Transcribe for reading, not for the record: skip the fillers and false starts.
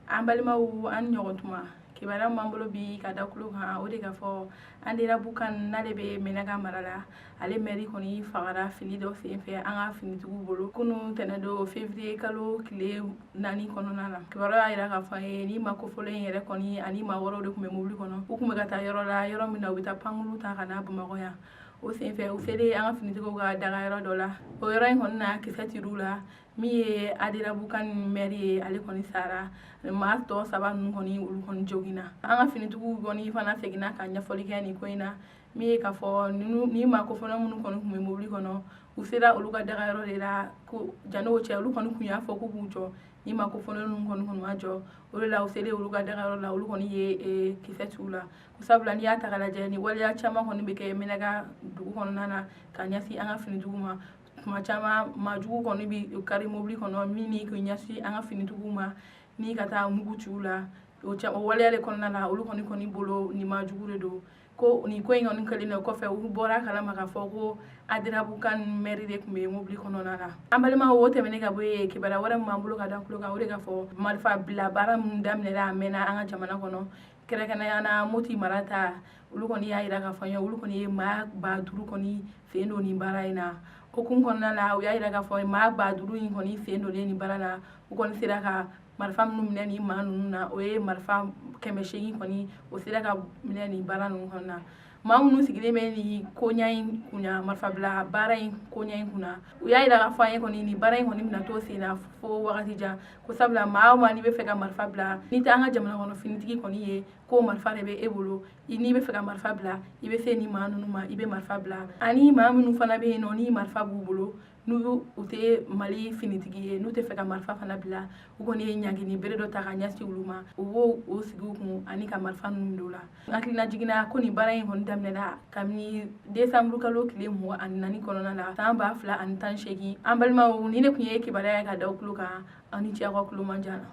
an balimaw an ɲɔgɔn tuma kibaruya m'an bolo bi ka da kulo kan o de ka fɔ Andera Bukan n'ale bɛ Mɛnɛga mara la ale mɛri kɔni fagara fini dɔ senfɛ an ka finitigiw bolo kunu tɛnɛn don février kalo tile 4 kɔnɔna na kibaruya y'a jira k'a fɔ ni ma kofɔlen yɛrɛ kɔni ani maa wɔɔrɔw de tun bɛ mobili kɔnɔ u tun bɛ ka taa yɔrɔ la yɔrɔ min na u bɛ taa pankuru ta ka na Bamakɔ yan o senfɛ u selen an ka finitigiw ka daga yɔrɔ dɔ la o yɔrɔ in kɔni na kisɛ tir'u la min ye Andera Bukan mɛri ye ale kɔni sara maa tɔ 3 ninnu kɔni olu kɔni joginna an ka finitigiw kɔni fana seginna ka ɲɛfɔli kɛ nin ko in na min ye k'a fɔ ni maa kofɔlen minnu kɔni tun bɛ mobili kɔnɔ u sera olu ka daga yɔrɔ de la ko jan'o cɛ olu kɔni tun y'a fɔ k'u b'u jɔ ni maa kofɔlen ninnu kɔni ma jɔ o de la u selen olu ka daga yɔrɔ la olu kɔni ye kisɛ ci u la sabula n'i y'a ta k'a lajɛ ni waleya caman kɔni bɛ kɛ Mɛnɛga dugu kɔnɔna na ka ɲɛsin an ka finitigiw ma tuma caman maajugu kɔni bɛ kari mobili kɔnɔ min ni k'u ɲɛsin an ka finitigiw ma ni ka taa mugu ci u la o waleya de kɔnɔna la olu kɔni bolo ni maajugu de don ko nin ko in kɔni kɛlen de kɔfɛ u bɔra kalama k'a fɔ ko Andera Bukan mɛri de tun bɛ mobili kɔnɔna na an balimaw o tɛmɛnen ka bɔ yen kibaruya wɛrɛ min b'an bolo ka da kulo kan o de ka fɔ marifa bila baara min daminɛra a mɛnna an ka jamana kɔnɔ kɛrɛnkɛrɛnnenya la Moti marata olu kɔni y'a jira k'a fɔ olu kɔni ye maa 5000 kɔni sen don nin baara in na hukumu kɔnɔna la u y'a jira k'a fɔ maa 5000 in kɔni sen donnen nin baara la u kɔni sera ka marifa minnu minɛ nin maa ninnu na o ye marifa 800 kɔni o sera ka minɛ nin baara ninnu kɔnɔna na maa minnu sigilen bɛ nin koɲa in kunna marifa bila baara in koɲa in kunna u y'a jira k'a fɔ an ye kɔni nin baara in kɔni bɛna to sen na fo wagati jan ko sabula maa o maa n'i bɛ fɛ ka marifa bila n'i tɛ an ka jamana kɔnɔ finitigi kɔni ye ko marifa de bɛ e bolo n'i bɛ fɛ ka marifa bila i bɛ se nin maa ninnu ma i bɛ marifa bila ani maa minnu fana bɛ yen nɔ ni marifa b'u bolo n'u tɛ Mali finitigi ye n'u tɛ fɛ ka marifa fana bila u kɔni ye ɲangini bere dɔ ta ka ɲɛsin olu ma u b'o sigi u kun ani ka marifa ninnu don la hakilina jiginna ko nin baara in kɔni daminɛna kabini décembre kalo tile 24 kɔnɔna la san 2018 an balimaw nin de tun ye kibaruya ye ka da aw tulo kan aw ni ce aw ka tulo man jan na